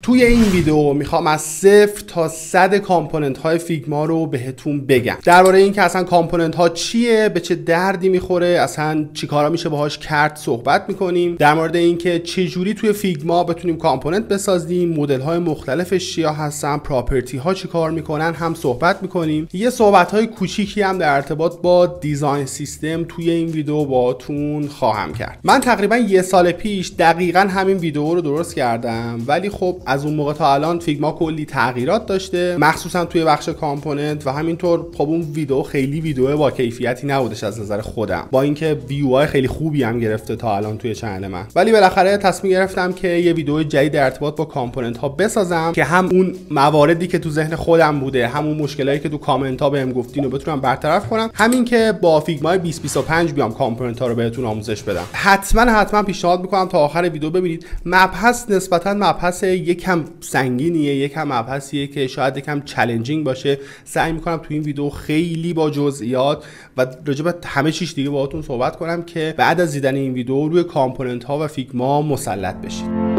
توی این ویدیو میخوام از 0 تا 100 کامپوننت های فیگما رو بهتون بگم. درباره این که اصلا کامپوننت ها چیه، به چه دردی میخوره، اصلا چیکارا میشه باهاش کرد صحبت میکنیم. در مورد اینکه چه جوری توی فیگما بتونیم کامپوننت بسازیم، مدل های مختلفش چیا هستن، پراپرتی ها چیکار میکنن هم صحبت میکنیم. یه صحبت های کوچیکی هم در ارتباط با دیزاین سیستم توی این ویدیو باهاتون خواهم کرد. من تقریبا یه سال پیش دقیقاً همین ویدیو رو درست کردم، ولی خب از اون موقع تا الان فیگما کلی تغییرات داشته، مخصوصا توی بخش کامپوننت، و همینطور خب اون ویدیو خیلی ویدیو با کیفیتی نبودش از نظر خودم، با اینکه ویوهای خیلی خوبی هم گرفته تا الان توی چنل من. ولی بالاخره تصمیم گرفتم که یه ویدیو جدید در ارتباط با کامپوننت ها بسازم که هم اون مواردی که تو ذهن خودم بوده، همون مشکلایی که تو کامنت ها بهم گفتین رو بتونم برطرف کنم، همین که با فیگما 2025 بیام کامپوننت ها رو بهتون آموزش بدم. حتما پیشنهاد میکنم تا آخر ویدیو ببینید. مبحث نسبتا مبحث یکم سنگینیه، یکم مبحثیه که شاید یکم چالنجینگ باشه. سعی میکنم تو این ویدیو خیلی با جزئیات و راجع به همه چیز دیگه باهاتون صحبت کنم که بعد از دیدن این ویدیو روی کامپوننت ها و فیگما مسلط بشید.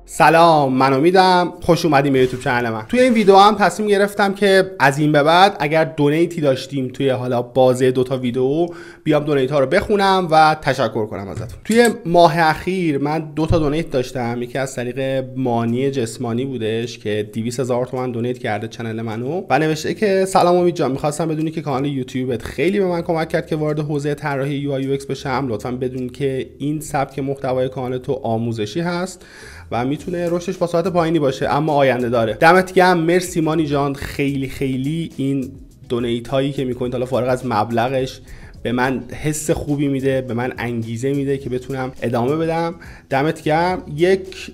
سلام، من امیدم، خوش اومدیم به یوتیوب کانال من. توی این ویدیو هم تصمیم گرفتم که از این به بعد اگر دونیتی داشتیم توی حالا بازه دوتا ویدیو، بیام دونیت ها رو بخونم و تشکر کنم ازتون. توی ماه اخیر من دوتا دونیت داشتم. یکی از طریق مانی جسمانی بودش که 200,000 تومان دونیت کرده چنل منو و نوشته که سلام امید جان، می‌خواستم بدونی که کانال یوتیوبت خیلی به من کمک کرد که وارد حوزه طراحی یو آی یو ایکس بشم. لطفاً بدون که این سبک محتوای کانال تو آموزشی هست و میتونه رشدش با سرعت پایینی باشه اما آینده داره. دمت گرم، مرسی مانی جان. خیلی این دونیت هایی که میکنید حالا فارغ از مبلغش به من حس خوبی میده، به من انگیزه میده که بتونم ادامه بدم. دمت گرم. یک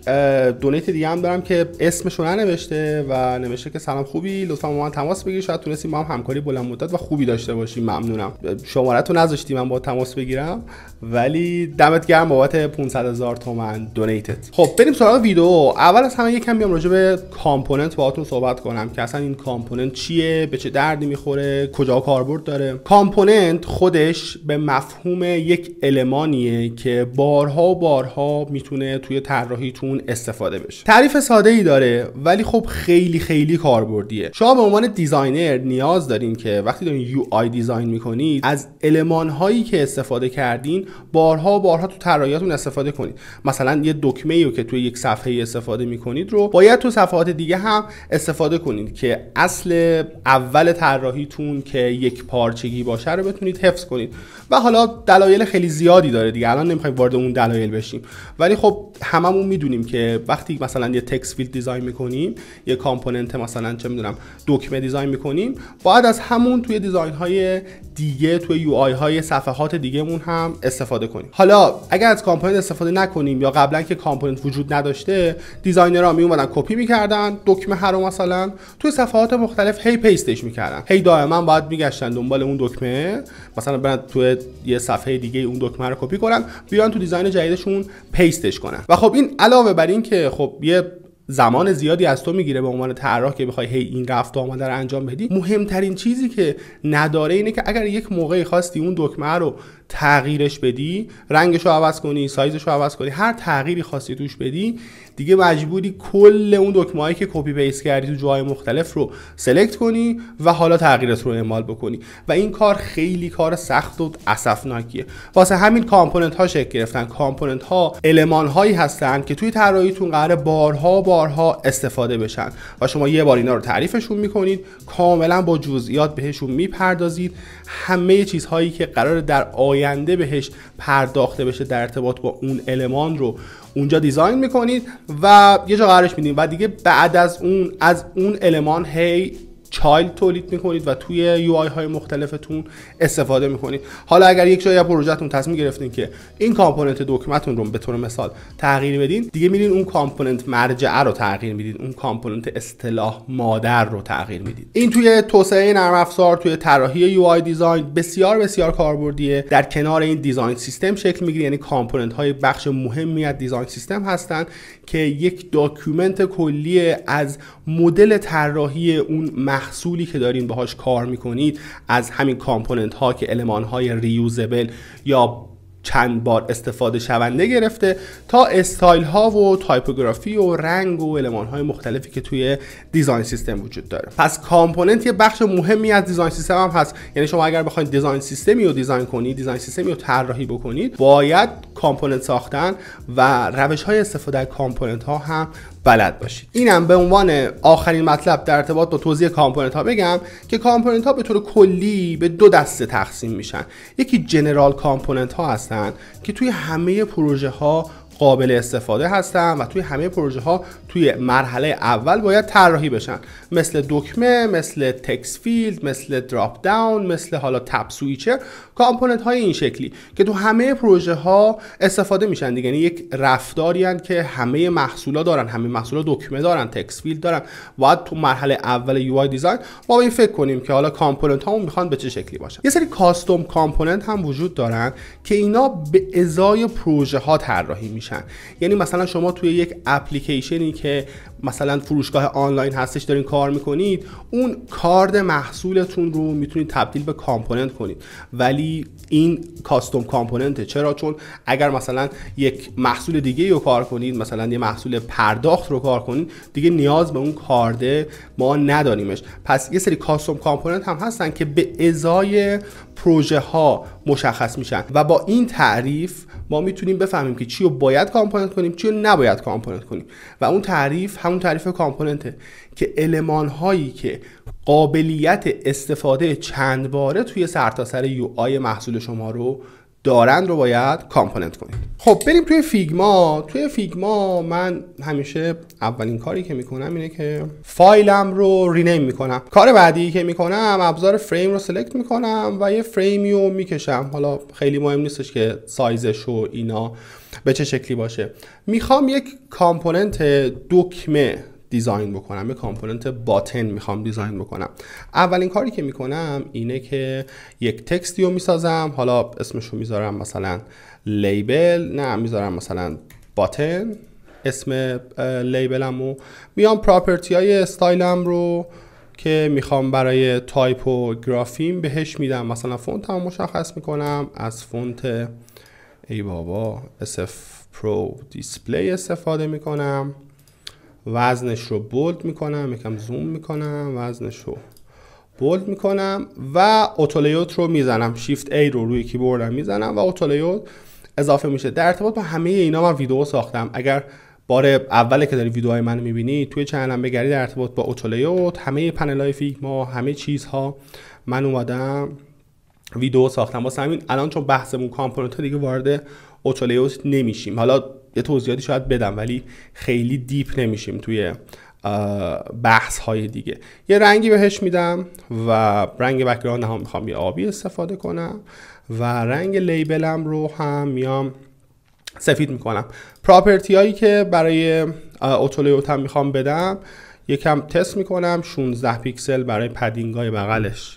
دونیت دیگه هم دارم که اسمش رو ننوشته و نوشته که سلام خوبی، لطفا با من تماس بگیر، شاید تونستیم با هم همکاری بلند مدت و خوبی داشته باشیم. ممنونم. شماره‌تو نذاشتی من با تماس بگیرم، ولی دمت گرم بابت 500,000 تومان دونیتت. خب بریم سراغ ویدیو. اول از همه یکم بیام راجع به کامپوننت باهاتون صحبت کنم که اصلا این کامپوننت چیه، به چه دردی میخوره، کجا کاربرد داره. کامپوننت خودش به مفهوم یک المانیه که بارها میتونه توی طراحیتون استفاده بشه. تعریف ساده ای داره ولی خب خیلی کاربردیه. شما به عنوان دیزاینر نیاز دارین که وقتی دارین یو آی دیزاین میکنید از المان هایی که استفاده کردین بارها تو طراحیاتون استفاده کنید. مثلا یه دکمه‌ای رو که توی یک صفحه استفاده میکنید رو باید تو صفحات دیگه هم استفاده کنید که اصل اول طراحیتون که یک پارچگی باشه رو بتونید حفظ کنید. و حالا دلایل خیلی زیادی داره دیگه، الان نمیخوایم وارد اون دلایل بشیم، ولی خب هممون میدونیم که وقتی مثلا یه تکست فیلد دیزاین میکنیم، یه کامپوننت مثلا چه میدونم دکمه دیزاین میکنیم، باید از همون توی دیزاین های دیگه، توی یو آی های صفحات دیگه‌مون هم استفاده کنیم. حالا اگر از کامپوننت استفاده نکنیم یا قبلا که کامپوننت وجود نداشته، دیزاینرها می اومدن کپی میکردن دکمه ها رو، مثلا توی صفحات مختلف هی پیستش میکردن، هی دائما باید میگشتن دنبال اون دکمه، مثلا برن توی یه صفحه دیگه اون دکمه رو کپی کنن، بیان تو دیزاین جدیدشون پیستش کنن. و خب این علاوه بر این که خب یه زمان زیادی از تو میگیره به عنوان طراح که بخوای هی این رفت و آمده رو انجام بدی، مهمترین چیزی که نداره اینه که اگر یک موقعی خواستی اون دکمه رو تغییرش بدی، رنگش رو عوض کنی، سایزش رو عوض کنی، هر تغییری خواستی توش بدی، دیگه مجبوری کل اون دکمه‌ای که کپی پیست کردی تو جاهای مختلف رو سلکت کنی و حالا تغییرات رو اعمال بکنی و این کار خیلی کار سخت و اسفناکیه. واسه همین کامپوننت ها شکل گرفتن. کامپوننت ها المان هایی هستن که توی طراحیتون قراره بارها استفاده بشن و شما یه بار اینا رو تعریفشون میکنید، کاملا با جزئیات بهشون میپردازید، همه چیزهایی که قراره در آینده بهش پرداخته بشه در ارتباط با اون المان رو اونجا دیزاین میکنید و یه جا قرارش میدین و دیگه بعد از اون المان هی چایلد تولید میکنید و توی یو آی های مختلفتون استفاده میکنید. حالا اگر یک جایی از پروژهتون تصمیم گرفتین که این کامپوننت دکمه‌تون رو به طور مثال تغییر بدین، دیگه میرین اون کامپوننت مرجعه رو تغییر میدین، اون کامپوننت اصطلاح مادر رو تغییر میدید. این توی توسعه نرم افزار، توی طراحی یو آی دیزاین بسیار کاربردیه. در کنار این دیزاین سیستم شکل میگیره، یعنی کامپوننت های بخش مهمی از دیزاین سیستم هستن که یک داکیومنت کلی از مدل طراحی اون محصولی که دارین باهاش کار میکنید، از همین کامپوننت ها که المان های ریوزبل یا چند بار استفاده شونده گرفته تا استایل ها و تایپوگرافی و رنگ و المان های مختلفی که توی دیزاین سیستم وجود داره. پس کامپوننت یه بخش مهمی از دیزاین سیستم هم هست. یعنی شما اگر بخواید دیزاین سیستمی رو دیزاین کنید، دیزاین سیستمی رو طراحی بکنید، باید کامپوننت ساختن و روش های استفاده از کامپوننت ها هم بلد باشید. اینم به عنوان آخرین مطلب در ارتباط با توضیح کامپوننت ها بگم که کامپوننت ها به طور کلی به دو دسته تقسیم میشن. یکی جنرال کامپوننت ها هستن که توی همه پروژه ها قابل استفاده هستن و توی همه پروژه ها توی مرحله اول باید طراحی بشن، مثل دکمه، مثل تکست فیلد، مثل دراپ داون، مثل حالا تب سویچر، کامپوننت های این شکلی که تو همه پروژه ها استفاده میشن دیگه. یعنی یک رفتاری هستند که همه محصولا دارن، همه محصولا دکمه دارن، تکست فیلد دارن. باید تو مرحله اول یو آی دیزاین ما به این فکر کنیم که حالا کامپوننت هامون میخوان به چه شکلی باشن. یه سری کاستوم کامپوننت هم وجود دارن که اینا به ازای پروژه ها طراحی میشن. یعنی مثلا شما توی یک اپلیکیشنی که مثلا فروشگاه آنلاین هستش دارین کار میکنید، اون کارد محصولتون رو میتونید تبدیل به کامپوننت کنید، ولی این کاستوم کامپوننته. چرا؟ چون اگر مثلا یک محصول دیگه رو کار کنید، مثلا یه محصول پرداخت رو کار کنید، دیگه نیاز به اون کارد ما نداریمش. پس یه سری کاستوم کامپوننت هم هستن که به ازای پروژه ها مشخص میشن و با این تعریف ما میتونیم بفهمیم که چی رو باید کامپوننت کنیم، چی رو نباید کامپوننت کنیم. و اون تعریف همون تعریف کامپوننته که المان هایی که قابلیت استفاده چند باره توی سرتاسر یو آی محصول شما رو دارند رو باید کامپوننت کنید. خب بریم توی فیگما. توی فیگما من همیشه اولین کاری که میکنم اینه که فایلم رو رینیم میکنم. کار بعدی که میکنم ابزار فریم رو سلکت میکنم و یه فریمی رو میکشم. حالا خیلی مهم نیستش که سایزش و اینا به چه شکلی باشه. میخوام یک کامپوننت دکمه دیزاین بکنم، یه کامپوننت باتن میخوام دیزاین بکنم. اولین کاری که میکنم اینه که یک تکستی رو میسازم. حالا اسمش رو میذارم مثلا لیبل، نه میذارم مثلا باتن اسم لیبلم رو. میام پراپرتی های استایلم رو که میخوام برای تایپ و گرافیم بهش میدم. مثلا فونت هم مشخص میکنم، از فونت ای بابا SF Pro Display استفاده میکنم. وزنش رو بولد میکنم، یکم زوم میکنم، وزنش رو بولد میکنم و اتولیوت رو میزنم. شیفت A رو روی کیبوردم میزنم و اتولیوت اضافه میشه. در ارتباط با همه اینا من ویدیو ساختم. اگر بار اوله که داری ویدیوهای منو میبینی توی چنلم بگردی در ارتباط با اتولیوت، همه پنل های فیگما، همه چیزها من اومدم ویدیو ساختم. واسه همین الان چون بحثمون کامپوننت ها دیگه وارد اتولیوت نمیشیم. حالا یه توضیحاتی شاید بدم ولی خیلی دیپ نمیشیم توی بحث های دیگه. یه رنگی بهش میدم و رنگ بک‌گراند هم میخوام یه آبی استفاده کنم و رنگ لیبلم رو هم میام سفید میکنم. پراپرتی هایی که برای اتولیوت هم میخوام بدم یکم تست میکنم. 16 پیکسل برای پدینگ های بغلش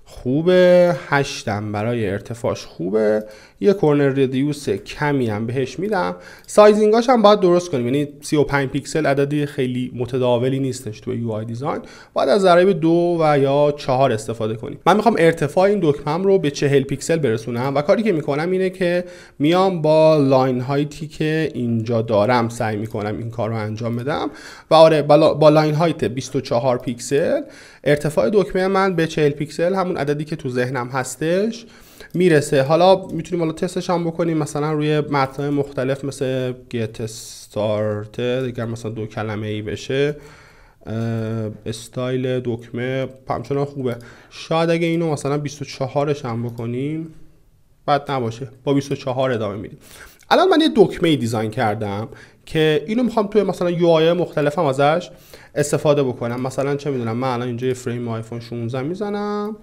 خوبه، 8 برای ارتفاعش خوبه، یه کورنر ردیوس کمی هم بهش میدم. سایزینگاش هم باید درست کنیم، یعنی 35 پیکسل عددی خیلی متداولی نیستش توی یو آی دیزاین. باید از ضریب 2 و یا 4 استفاده کنیم. من میخوام ارتفاع این دکمم رو به 40 پیکسل برسونم و کاری که میکنم اینه که میام با لاین هایتی که اینجا دارم سعی میکنم این کار رو انجام بدم و آره با لاین هایت 24 پیکسل ارتفاع دکمه من به 40 پیکسل همون عددی که تو ذهنم هستش میرسه. حالا میتونیم حالا تستش هم بکنیم مثلا روی متن‌های مختلف مثل get started. اگر مثلا 2 کلمه ای بشه استایل دکمه همچنان خوبه. شاید اگه اینو مثلا 24ش هم بکنیم بد نباشه، با 24 ادامه میدیم. الان من یه دکمه دیزاین کردم که اینو میخوام توی مثلا یو آی مختلف هم ازش استفاده بکنم. مثلا چه میدونم من الان اینجا یه فریم آیفون 16 میزنم.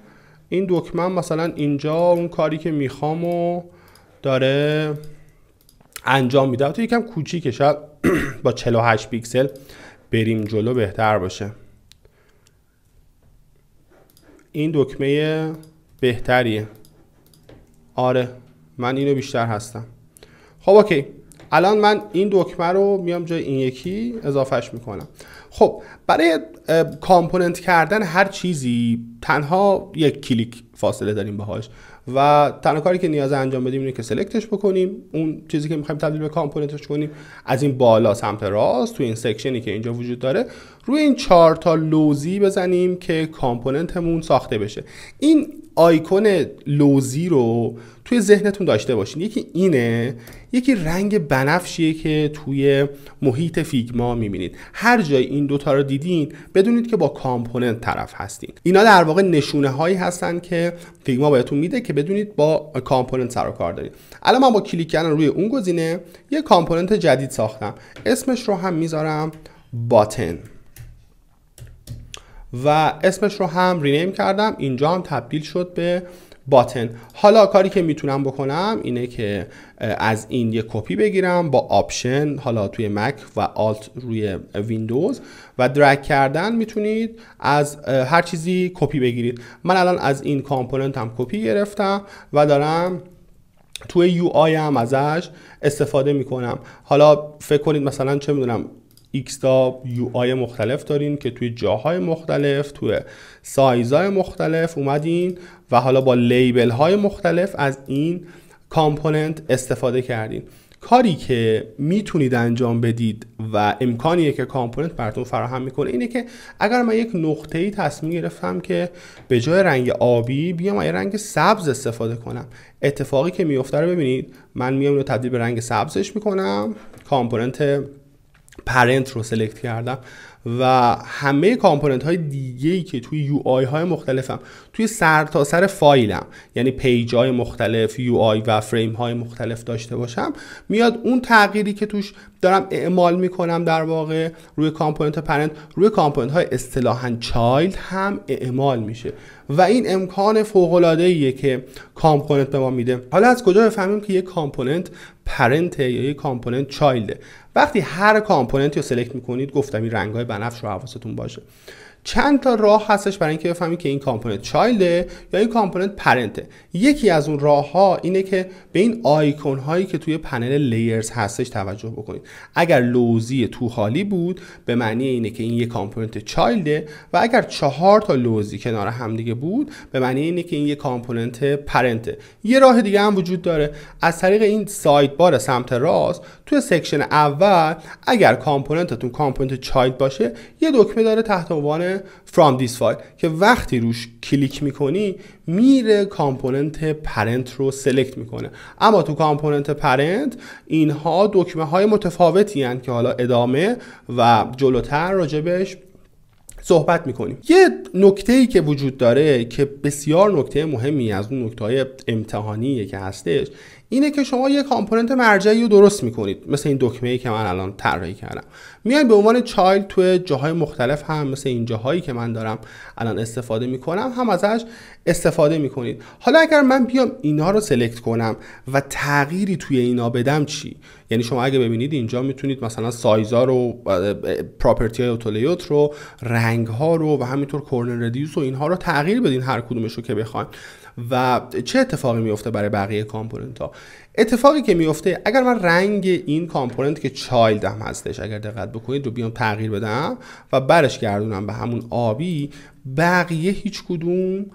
این دکمه مثلا اینجا اون کاری که میخوام و داره انجام میده. تو یکم کوچیکه، شاید با 48 پیکسل بریم جلو بهتر باشه. این دکمه بهتریه. آره من اینو بیشتر هستم. خب اوکی، الان من این دکمه رو میام جای این یکی اضافهش میکنم. خب برای کامپوننت کردن هر چیزی تنها یک کلیک فاصله داریم باهاش و تنها کاری که نیاز انجام بدیم اینه که سلکتش بکنیم، اون چیزی که می‌خوایم تبدیل به کامپوننتش کنیم، از این بالا سمت راست تو این سکشنی که اینجا وجود داره روی این 4 تا لوزی بزنیم که کامپوننتمون ساخته بشه. این آیکون لوزی رو توی ذهنتون داشته باشین. یکی اینه، یکی رنگ بنفشیه که توی محیط فیگما میبینید. هر جای این دوتا رو دیدین بدونید که با کامپوننت طرف هستین. اینا در واقع نشونه هایی هستن که فیگما بهتون میده که بدونید با کامپوننت سر و کار دارید. الان من با کلیک کردن روی اون گزینه یه کامپوننت جدید ساختم، اسمش رو هم میذارم باتن و اسمش رو هم رینیم کردم. اینجا هم تبدیل شد به باتن. حالا کاری که میتونم بکنم اینه که از این یه کپی بگیرم با آپشن، حالا توی مک و آلت روی ویندوز و درگ کردن میتونید از هر چیزی کپی بگیرید. من الان از این کامپوننت هم کپی گرفتم و دارم توی یو آی هم ازش استفاده میکنم. حالا فکر کنید مثلا چه میدونم x تا یو آی مختلف دارین که توی جاهای مختلف، توی سایزهای مختلف اومدین و حالا با لیبل های مختلف از این کامپوننت استفاده کردین. کاری که میتونید انجام بدید و امکانیه که کامپوننت براتون فراهم میکنه اینه که اگر من یک نقطه‌ای تصمیم گرفتم که به جای رنگ آبی بیام یه رنگ سبز استفاده کنم، اتفاقی که میفته رو ببینید. من میام اینو تبدیل به رنگ سبزش میکنم، کامپوننت پرنت رو سلکت کردم و همه کامپوننت های دیگه‌ای که توی یو آی های مختلفم، توی سر فایلم، یعنی پیج های مختلف، یو آی و فریم های مختلف داشته باشم، میاد اون تغییری که توش دارم اعمال میکنم در واقع روی کامپوننت پرنت روی کامپوننت های اصطلاحاً چایلد هم اعمال میشه و این امکان فوق العاده ایه که کامپوننت به ما میده. حالا از کجا بفهمیم که یک کامپوننت پرنت یا یک کامپوننت چایلده؟ وقتی هر کامپوننتی رو سلکت میکنید، گفتم این رنگ‌های بنفش رو حواستون باشه، چند تا راه هستش برای اینکه بفهمید که این کامپوننت چایلده یا این کامپوننت پرنته. یکی از اون راه‌ها اینه که به این آیکون هایی که توی پنل لیرز هستش توجه بکنید. اگر لوزی تو خالی بود به معنی اینه که این یک کامپوننت چایلده و اگر 4 تا لوزی کنار هم دیگه بود به معنی اینه که این یک کامپوننت پرنته. یه راه دیگه هم وجود داره، از طریق این سایت بار سمت راست توی سکشن اول اگر کامپوننتتون کامپوننت چایلد باشه یه دکمه داره تحت عنوان from this file که وقتی روش کلیک میکنی میره کامپوننت پرنت رو سلکت میکنه. اما تو کامپوننت پرنت اینها دکمه های متفاوتی هستند که حالا ادامه و جلوتر راجبش صحبت میکنیم. یه نکته‌ای که وجود داره که بسیار نکته مهمی از اون نکته‌های امتحانیه که هستش اینه که شما یه کامپوننت مرجعی رو درست میکنید، مثل این دکمه‌ای که من الان طراحی کردم، میاید به عنوان چایلد توی جاهای مختلف هم مثل این جاهایی که من دارم الان استفاده میکنم هم ازش استفاده میکنید. حالا اگر من بیام اینا رو سلکت کنم و تغییری توی اینا بدم چی؟ یعنی شما اگه ببینید اینجا میتونید مثلا سایزا رو، پراپرتی های اوتولیوت رو، رنگ ها رو و همینطور کورنر ردیوس و اینها رو تغییر بدین هر کدومش رو که بخواید. و چه اتفاقی میفته برای بقیه کامپوننت ها؟ اتفاقی که میفته اگر من رنگ این کامپوننت که چایلد هم هستش اگر دقت بکنید رو بیام تغییر بدم و برش گردونم به همون آبی، بقیه هیچ کدوم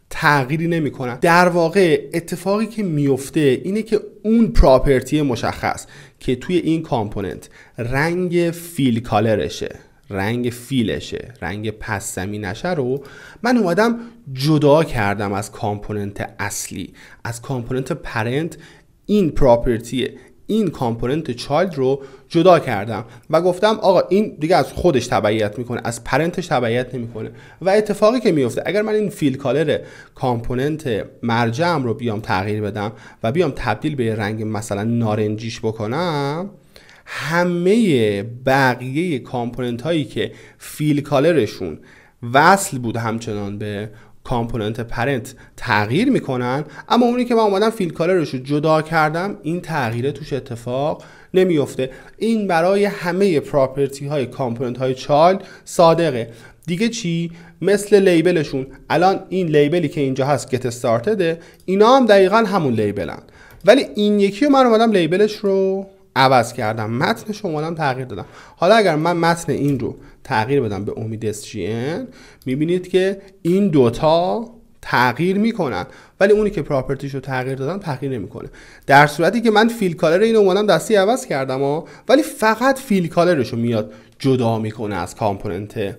تغییری نمیکنن. در واقع اتفاقی که میفته اینه که اون پراپرتی مشخص که توی این کامپوننت رنگ فیل کالرشه، رنگ فیلشه، رنگ پس زمینشه رو من اومدم جدا کردم از کامپوننت اصلی، از کامپوننت پرنت. این پراپرتی این کامپوننت چایلد رو جدا کردم و گفتم آقا این دیگه از خودش تبعیت میکنه، از پرنتش تبعیت نمیکنه. و اتفاقی که میفته اگر من این فیل کالر کامپوننت مرجعم رو بیام تغییر بدم و بیام تبدیل به رنگ مثلا نارنجیش بکنم، همه بقیه کامپوننت هایی که فیل کالرشون وصل بود همچنان به کامپوننت پرنت تغییر میکنن، اما اونی که من اومدم فیل کالرش رو جدا کردم این تغییر توش اتفاق نمیفته. این برای همه پراپرتی های کامپوننت های چایلد صادقه. دیگه چی؟ مثل لیبلشون، الان این لیبلی که اینجا هست get started، اینا هم دقیقا همون لیبلن، ولی این یکی رو من اومدم لیبلش رو عوض کردم، متنش رو اومدم تغییر دادم. حالا اگر من متن این رو تغییر بدم به امید SGN، میبینید که این دوتا تغییر میکنن، ولی اونی که پراپرتیشو تغییر دادن تغییر نمیکنه. در صورتی که من فیل کالر اینو اومدم دستی عوض کردم ولی فقط فیل کالرشو میاد جدا میکنه از کامپوننت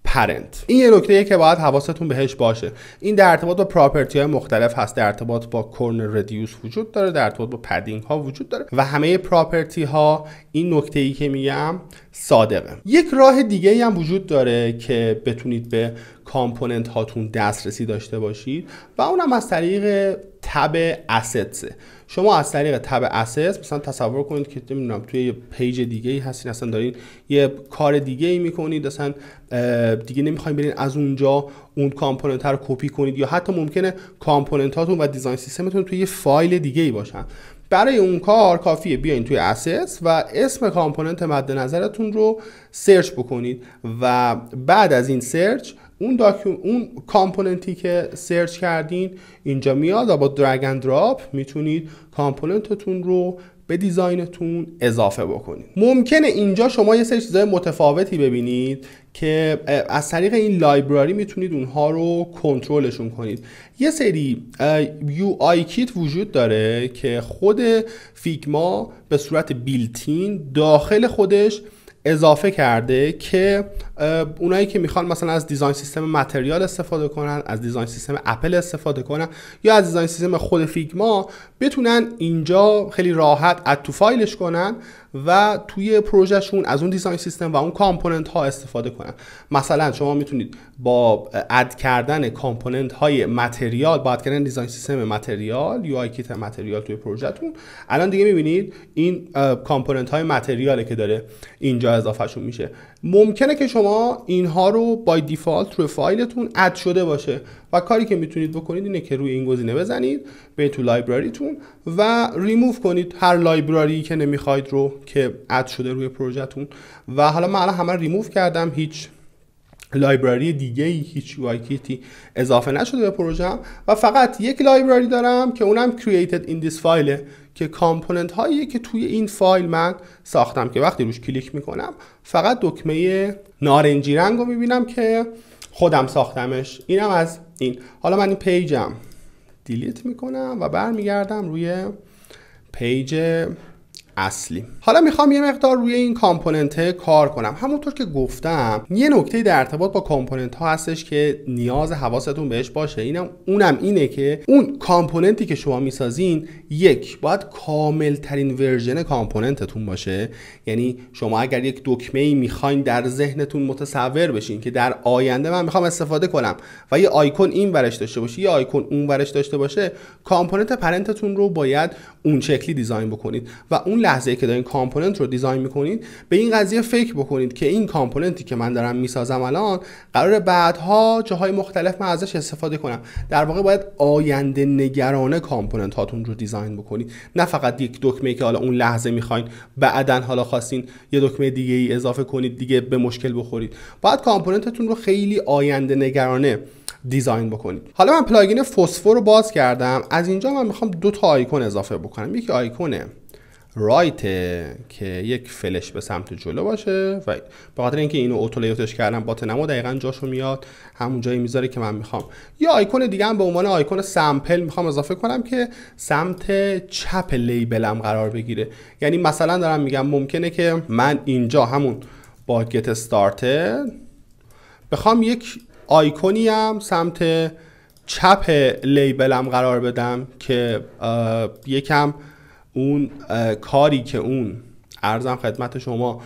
پرنت. این یه نکته‌ایه که باید حواستون بهش باشه. این در ارتباط با پراپرتی های مختلف هست، در ارتباط با کورنر ردیوس وجود داره، در ارتباط با پدینگ ها وجود داره و همه پراپرتی ها این نکته‌ای که میگم صادقه. یک راه دیگه هم وجود داره که بتونید به کامپوننت هاتون دسترسی داشته باشید و اونم از طریق تب اسیتس. شما از طریق تب اسیتس مثلا تصور کنید که نمیدونم توی یه پیج دیگه ای هستین، اصلا دارین یه کار دیگه ای میکنید، اصلا دیگه نمیخواین برین از اونجا اون کامپوننت رو کپی کنید، یا حتی ممکنه کامپوننت هاتون و دیزاین سیستمتون توی یه فایل دیگه ای باشن. برای اون کار کافیه بیاین توی اسیتس و اسم کامپوننت مد نظرتون رو سرچ بکنید و بعد از این سرچ اون کامپوننتی که سرچ کردین اینجا میاد و با درگ اند دراپ میتونید کامپوننتتون رو به دیزاینتون اضافه بکنید. ممکنه اینجا شما یه سری چیزای متفاوتی ببینید که از طریق این لایبراری میتونید اونها رو کنترلشون کنید. یه سری UI کیت وجود داره که خود فیگما به صورت بیلتین داخل خودش اضافه کرده که اونایی که میخوان مثلا از دیزاین سیستم متریال استفاده کنن، از دیزاین سیستم اپل استفاده کنن یا از دیزاین سیستم خود فیگما بتونن اینجا خیلی راحت اد تو فایلش کنن و توی پروژهشون از اون دیزاین سیستم و اون کامپوننت ها استفاده کنن. مثلا شما میتونید با اد کردن کامپوننت های متریال، با اد کردن دیزاین سیستم متریال، یو آی کیت متریال توی پروژهتون، الان دیگه میبینید این کامپوننت های متریاله که داره اینجا اضافه شون میشه. ممکنه که شما اینها رو بای دیفالت روی فایلتون اد شده باشه و کاری که میتونید بکنید اینه که روی این گزینه بزنید، برید تو لایبراریتون و ریموو کنید هر لایبراری که نمیخواید رو که اد شده روی پروژهتون. و حالا من الان همه ریموو کردم، هیچ لایبراری دیگه‌ای، هیچ UI کیتی اضافه نشده به پروژه‌ام و فقط یک لایبراری دارم که اونم created in this file که کامپوننت هایی که توی این فایل من ساختم که وقتی روش کلیک میکنم فقط دکمه نارنجی رنگ رو میبینم که خودم ساختمش. اینم از این. حالا من این پیجم دیلیت میکنم و برمیگردم روی پیج اصلی. حالا میخوام یه مقدار روی این کامپوننت کار کنم. همونطور که گفتم یه نکته در ارتباط با کامپوننت ها هستش که نیاز حواستون بهش باشه. اونم اینه که اون کامپوننتی که شما میسازین یک باید کامل ترین ورژن کامپوننتتون باشه. یعنی شما اگر یک دکمه‌ای میخواین در ذهنتون متصور بشین که در آینده من میخوام استفاده کنم و یه آیکون این ورش داشته باشه، یه آیکون اون ورش داشته باشه، کامپوننت پرنتتون رو باید اون شکلی دیزاین بکنید و اون لحظه که دارین کامپوننت رو دیزاین میکنید به این قضیه فکر بکنید که این کامپوننتی که من دارم میسازم الان قراره بعدها جاهای مختلف من ازش استفاده کنم. در واقع باید آینده نگرانه کامپوننت هاتون رو دیزاین بکنید، نه فقط یک دکمه‌ای که حالا اون لحظه میخواین بعدن حالا خواستین یه دکمه دیگه ای اضافه کنید دیگه به مشکل بخورید. باید کامپوننتتون رو خیلی آینده نگرانه دیزاین بکنید. حالا من پلاگین فسفر رو باز کردم. از اینجا من میخوام دو تا آیکون اضافه بکنم. یکی آیکون رایت که یک فلش به سمت جلو باشه و به خاطر اینکه اینو اتو لیوتش کردم بات نمو دقیقاً جاشو میاد همون جایی میذاره که من میخوام. یا آیکون دیگه هم به عنوان آیکون سامپل میخوام اضافه کنم که سمت چپ لیبلم قرار بگیره. یعنی مثلا دارم میگم ممکنه که من اینجا همون با گت استارتد بخوام یک آیکونی هم سمت چپ لیبلم قرار بدم که یکم اون کاری که اون عرضم خدمت شما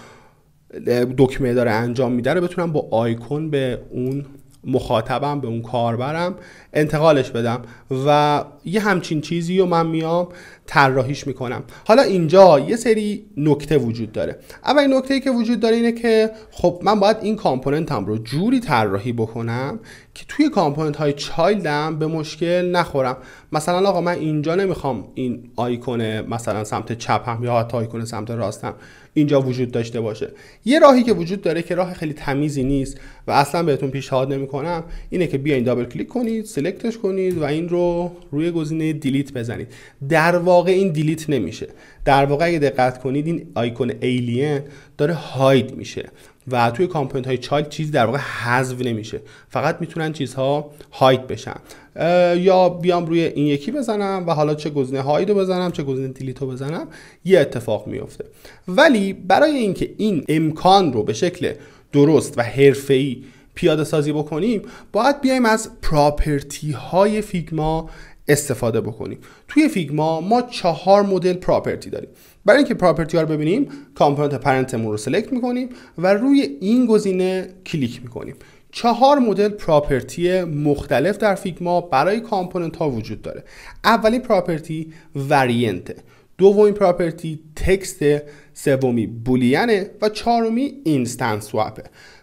دکمه داره انجام میده رو بتونم با آیکون به اون مخاطبم، به اون کاربرم انتقالش بدم و یه همچین چیزی رو من میام طراحیش میکنم. حالا اینجا یه سری نکته وجود داره. اولین نکته‌ای که وجود داره اینه که خب من باید این کامپوننتم رو جوری طراحی بکنم که توی کامپوننت های چایلدم به مشکل نخورم. مثلا آقا من اینجا نمیخوام این آیکون مثلا سمت چپم یا حتی آیکون سمت راستم اینجا وجود داشته باشه. یه راهی که وجود داره که راه خیلی تمیزی نیست و اصلا بهتون پیشنهاد نمیکنم اینه که بیاین دابل کلیک کنید، سلکتش کنید و این رو روی گزینه دیلیت بزنید. در واقع این دیلیت نمیشه. در واقع اگه دقت کنید این آیکون ایلین داره هاید میشه و توی کامپوننت های چایلد چیزی در واقع حذف نمیشه، فقط میتونن چیزها هاید بشن. یا بیام روی این یکی بزنم و حالا چه گزینه هایدو بزنم چه گزینه دیلیتو بزنم یه اتفاق میفته. ولی برای اینکه این امکان رو به شکل درست و حرفه‌ای پیاده سازی بکنیم باید بیایم از پراپرتی های فیگما استفاده بکنیم. توی فیگما ما 4 مدل پراپرتی داریم. برای اینکه پراپرتی ها رو ببینیم کامپوننت پرنتمون رو سلکت میکنیم و روی این گزینه کلیک میکنیم. 4 مدل پراپرتی مختلف در فیگما برای کامپوننت ها وجود داره. اولین پراپرتی وریانت، دومین پراپرتی تکست، سومی بولینه و چهارمی اینستنس سوابه.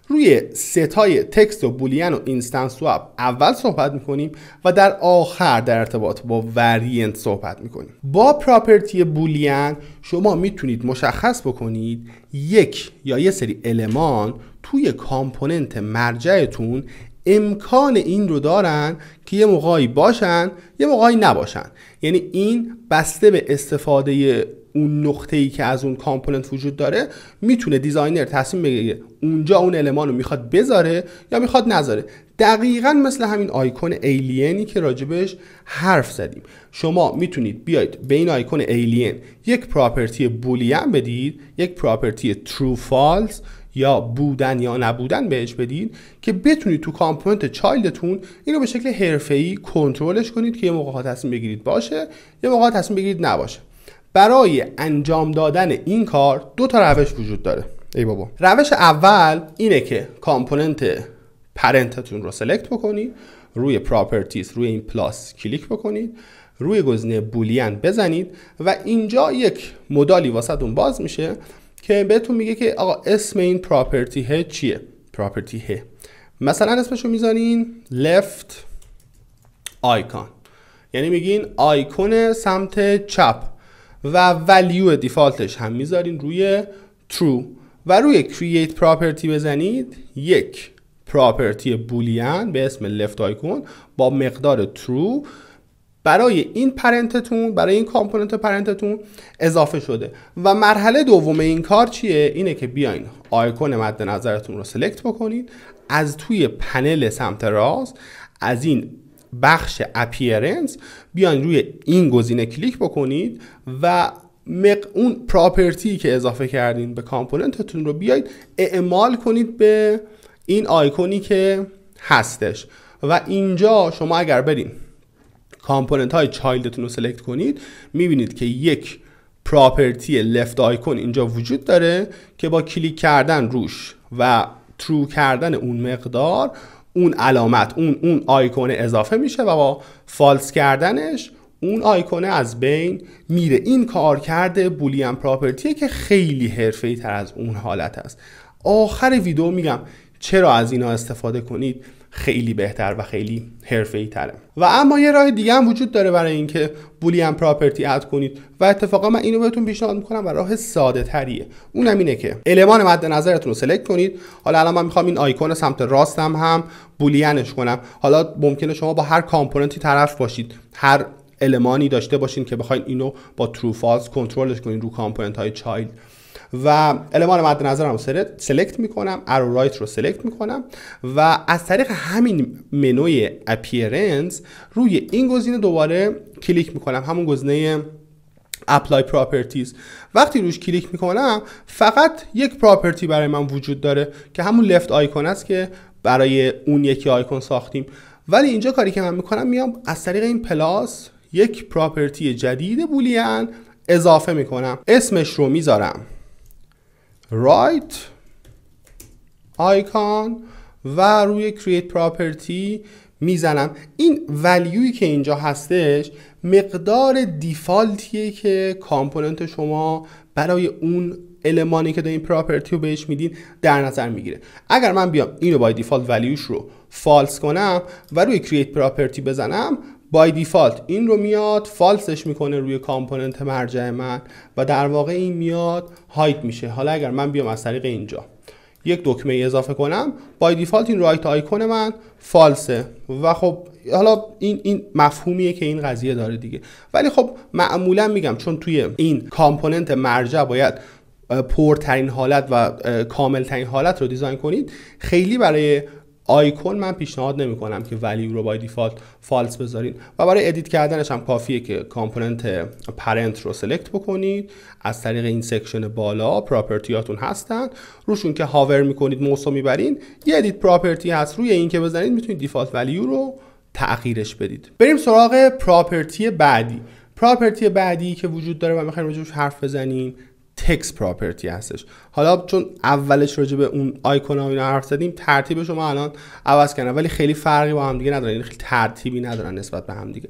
روی ستای تکست و بولین و اینستنس سواب اول صحبت میکنیم و در آخر در ارتباط با وریانت صحبت میکنیم. با پراپرتی بولین شما میتونید مشخص بکنید یک یا یه سری المان توی کامپوننت مرجعتون امکان این رو دارن که یه موقعی باشن یه موقعی نباشن. یعنی این بسته به استفاده اون نقطه‌ای که از اون کامپوننت وجود داره میتونه دیزاینر تصمیم بگیره اونجا اون المان رو میخواد بذاره یا میخواد نذاره. دقیقاً مثل همین آیکون ایلینی که راجبش حرف زدیم. شما میتونید بیاید به این آیکون ایلین یک پراپرتی بولین بدید، یک پراپرتی ترو فالس یا بودن یا نبودن بهش بدید که بتونید تو کامپوننت چایلدتون اینو به شکل حرفه‌ای کنترلش کنید که یه موقع تصمیم بگیرید باشه یه موقع تصمیم بگیرید نباشه. برای انجام دادن این کار 2 تا روش وجود داره. ای بابا. روش اول اینه که کامپوننت پرنتتون رو سلکت بکنید، روی پراپرتیز روی این پلاس کلیک بکنید، روی گزینه بولین بزنید و اینجا یک مدالی واسهتون باز میشه که بهتون میگه که آقا اسم این پراپرتی ه چیه؟ پراپرتی ه مثلا اسمشو میذارین left icon، یعنی میگین آیکون سمت چپ و ولیو دیفالتش هم میذارین روی true و روی create property بزنید یک پراپرتی بولین به اسم left icon با مقدار true برای این پرنتتون برای این کامپوننت پرنتتون اضافه شده. و مرحله دوم این کار چیه؟ اینه که بیاین آیکون مد نظرتون رو سلکت بکنید، از توی پنل سمت راست از این بخش اپیرنس بیاین روی این گزینه کلیک بکنید و اون پراپرتی که اضافه کردین به کامپوننتتون رو بیاید اعمال کنید به این آیکونی که هستش. و اینجا شما اگر برین کامپوننت های چایلدتون رو سلکت کنید میبینید که یک پراپرتی لفت آیکون اینجا وجود داره که با کلیک کردن روش و ترو کردن اون مقدار اون علامت اون آیکون اضافه میشه و با فالس کردنش اون آیکون از بین میره. این کارکرد بولین پراپرتیه که خیلی حرفه‌ای تر از اون حالت است. آخر ویدیو میگم چرا از اینا استفاده کنید، خیلی بهتر و خیلی حرفه‌ای تره. و اما یه راه دیگه هم وجود داره برای اینکه بولین پراپرتی اد کنید و اتفاقا من اینو بهتون پیشنهاد میکنم و راه ساده تریه. اونم اینه که المان مد نظرتون رو سلکت کنید. حالا الان من میخوام این آیکون سمت راستم هم بولینش کنم. حالا ممکنه شما با هر کامپوننتی طرف باشید، هر المانی داشته باشین که بخواید اینو با ترو فالس کنترلش کنین رو کامپوننت های چایلد. و المان مد نظرم رو سلکت میکنم، ارو رایت رو سلکت میکنم و از طریق همین منوی اپیرنس روی این گزینه دوباره کلیک میکنم، همون گزینه اپلای پراپرتیز. وقتی روش کلیک میکنم فقط یک پراپرتی برای من وجود داره که همون لفت آیکون است که برای اون یکی آیکون ساختیم. ولی اینجا کاری که من میکنم میام از طریق این پلاس یک پراپرتی جدید بولین اضافه میکنم، اسمش رو میذارم right icon و روی create property میزنم. این ولیویی که اینجا هستش مقدار دیفالتیه که کامپوننت شما برای اون المانی که دارین پراپرتی رو بهش میدین در نظر میگیره. اگر من بیام اینو بای دیفالت ولیوش رو فالس کنم و روی create property بزنم بای دیفالت این رو میاد فالسش میکنه روی کامپوننت مرجع من و در واقع این میاد هاید میشه. حالا اگر من بیام از طریق اینجا یک دکمه اضافه کنم بای دیفالت این رایت آیکون من فالسه و خب حالا این مفهومیه که این قضیه داره دیگه. ولی خب معمولا میگم چون توی این کامپوننت مرجع باید پرترین حالت و کامل ترین حالت رو دیزاین کنید، خیلی برای آیکون من پیشنهاد نمی کنم که ولیو رو بای دیفالت فالس بذارین و برای ادیت کردنش هم کافیه که کامپوننت پرنت رو سلکت بکنید. از طریق این سکشن بالا پراپرتیاتون هستن، روشون که هاور میکنید موس رو میبرین، یه ادیت پراپرتی هست، روی این که بزنید میتونید دیفالت ولیو رو تغییرش بدید. بریم سراغ پراپرتی بعدی. پراپرتی بعدی که وجود داره و میخوایم راجعش حرف بزنیم تکست پراپرتی هستش. حالا چون اولش راجع به اون آیکون ها اینا حرف زدیم، ترتیبش رو من الان عوض کردم ولی خیلی فرقی با هم دیگه ندارن، یعنی خیلی ترتیبی ندارن نسبت به هم دیگه.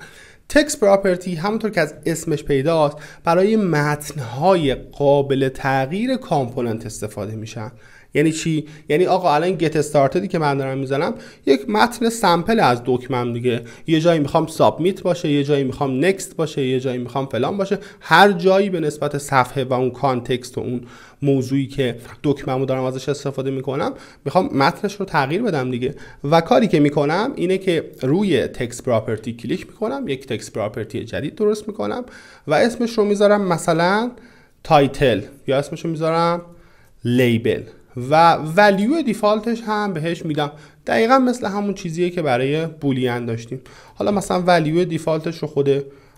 تکست پراپرتی همونطور که از اسمش پیداست برای متن‌های قابل تغییر کامپوننت استفاده میشن. یعنی چی؟ یعنی آقا الان گت استارتدی که من دارم میزنم یک متن سامپل از دکمم دیگه، یه جایی میخوام سابمیت باشه، یه جایی میخوام نکست باشه، یه جایی میخوام فلان باشه، هر جایی به نسبت صفحه و اون کانتکست و اون موضوعی که دکممو دارم ازش استفاده میکنم میخوام متنش رو تغییر بدم دیگه. و کاری که میکنم اینه که روی تکست پراپرتی کلیک میکنم، یک تکست پراپرتی جدید درست میکنم و اسمش رو میذارم مثلا تایتل یا اسمش رو میذارم لیبل و ولیو دیفالتش هم بهش میدم، دقیقا مثل همون چیزیه که برای بولین داشتیم. حالا مثلا ولیو دیفالتش رو خود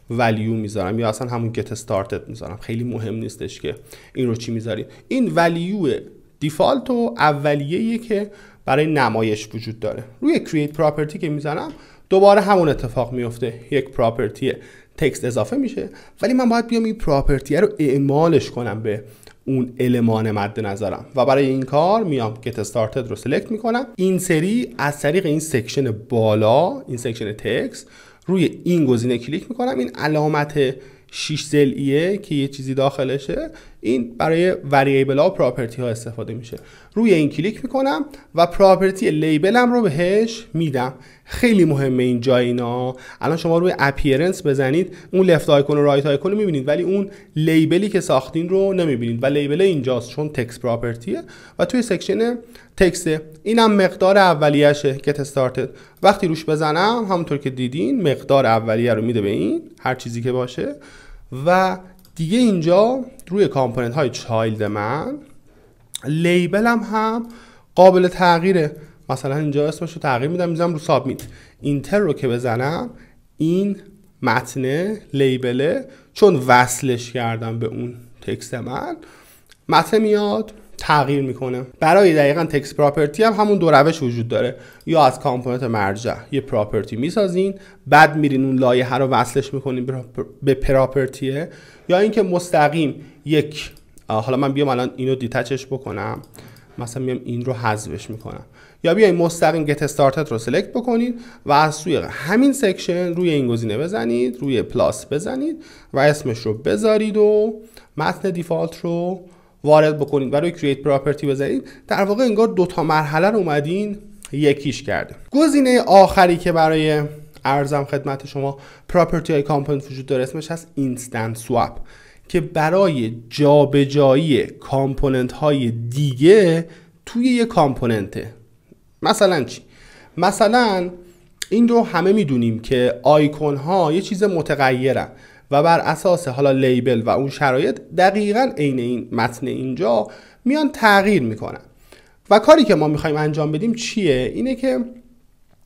ولیو میذارم یا اصلا همون get started میذارم، خیلی مهم نیستش که این رو چی میذاریم. این ولیو دیفالت و اولیه‌ایه که برای نمایش وجود داره. روی create property که میزنم دوباره همون اتفاق میفته، یک پراپرتی تکست اضافه میشه، ولی من باید بیام این پراپرتی رو اعمالش کنم به اون المان مد نظرم و برای این کار میام get started رو سلکت میکنم. این سری از طریق این سکشن بالا، این سکشن تکست، روی این گزینه کلیک میکنم. این علامت 6 ضلعیه که یه چیزی داخلشه، این برای وریبل ها و پراپرتی ها استفاده میشه. روی این کلیک میکنم و پراپرتی لیبلم رو بهش میدم. خیلی مهمه این جای اینا. الان شما روی اپیرنس بزنید اون لفت آیکون و رایت آیکون رو میبینید ولی اون لیبلی که ساختین رو نمیبینید و لیبل اینجاست چون تکست پراپرتیه و توی سکشن تکسته. اینم مقدار اولیه‌شه get started. وقتی روش بزنم همونطور که دیدین مقدار اولیه رو میده به این هر چیزی که باشه و دیگه اینجا روی کامپوننت های چایلد من لیبلم هم قابل تغییره. مثلا اینجا اسمش رو تغییر میدم، میذارم رو سابمیت. اینتر رو که بزنم این متن لیبله، چون وصلش کردم به اون تکست من، متن میاد تغییر میکنه. برای دقیقاً تکست پراپرتی هم همون دو روش وجود داره، یا از کامپوننت مرجع یه پراپرتی میسازین بعد میرین اون لایحه رو وصلش میکنین به پراپرتیه، یا اینکه مستقیم یک حالا من بیام الان اینو دیتچش بکنم، مثلا میام این رو حذفش میکنم، یا بیاین مستقیم get started رو سلکت بکنید و از سوی همین سکشن روی این گزینه بزنید، روی پلاس بزنید و اسمش رو بذارید و متن دیفالت رو وارد بکنید و روی create property بزنید. در واقع انگار دوتا مرحله رو اومدین یکیش کرده. گزینه آخری که برای عرضم خدمت شما پراپرتی های کامپوننت وجود داره اسمش هست اینستنت سواب که برای جابجایی کامپوننت های دیگه توی یه کامپوننته. مثلا چی؟ مثلا این رو همه میدونیم که آیکون ها یه چیز متغیرن و بر اساس حالا لیبل و اون شرایط دقیقاً عین این متن اینجا میان تغییر میکنن و کاری که ما میخوایم انجام بدیم چیه؟ اینه که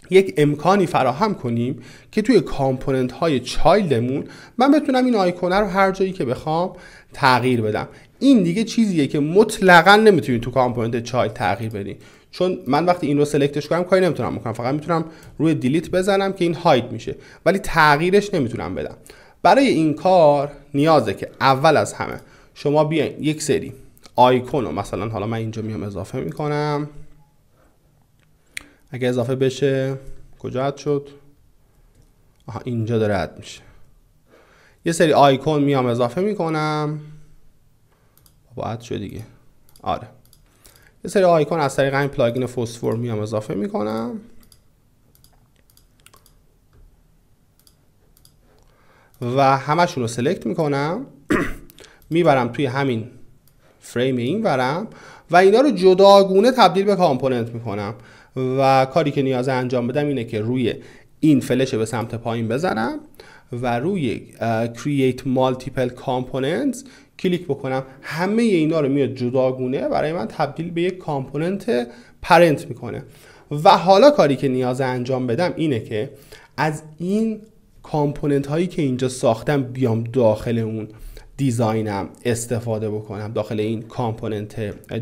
یک امکانی فراهم کنیم که توی کامپوننت های چایلدمون من بتونم این آیکونه رو هر جایی که بخوام تغییر بدم. این دیگه چیزیه که مطلقاً نمیتونید تو کامپوننت چایلد تغییر بدین، چون من وقتی این رو سلکتش کنم کاری نمیتونم بکنم، فقط میتونم روی دیلیت بزنم که این هاید میشه ولی تغییرش نمیتونم بدم. برای این کار نیازه که اول از همه شما بیاین یک سری آیکون رو مثلا حالا من اینجا میام اضافه میکنم، اگه اضافه بشه کجا رد شد؟ آها اینجا داره رد میشه. یه سری آیکون میام اضافه میکنم، باید شد دیگه. آره یه سری آیکون از طریق این پلاگین فسفور میام اضافه میکنم و همشون رو سلکت میکنم میبرم توی همین فریم این ورم و اینا رو جداگونه تبدیل به کامپوننت میکنم و کاری که نیاز انجام بدم اینه که روی این فلش به سمت پایین بزنم و روی create multiple components کلیک بکنم، همه اینا رو میاد جداگونه برای من تبدیل به یک کامپوننت پرنت میکنه. و حالا کاری که نیاز انجام بدم اینه که از این کامپوننت هایی که اینجا ساختم بیام داخل اون دیزاینم استفاده بکنم، داخل این کامپوننت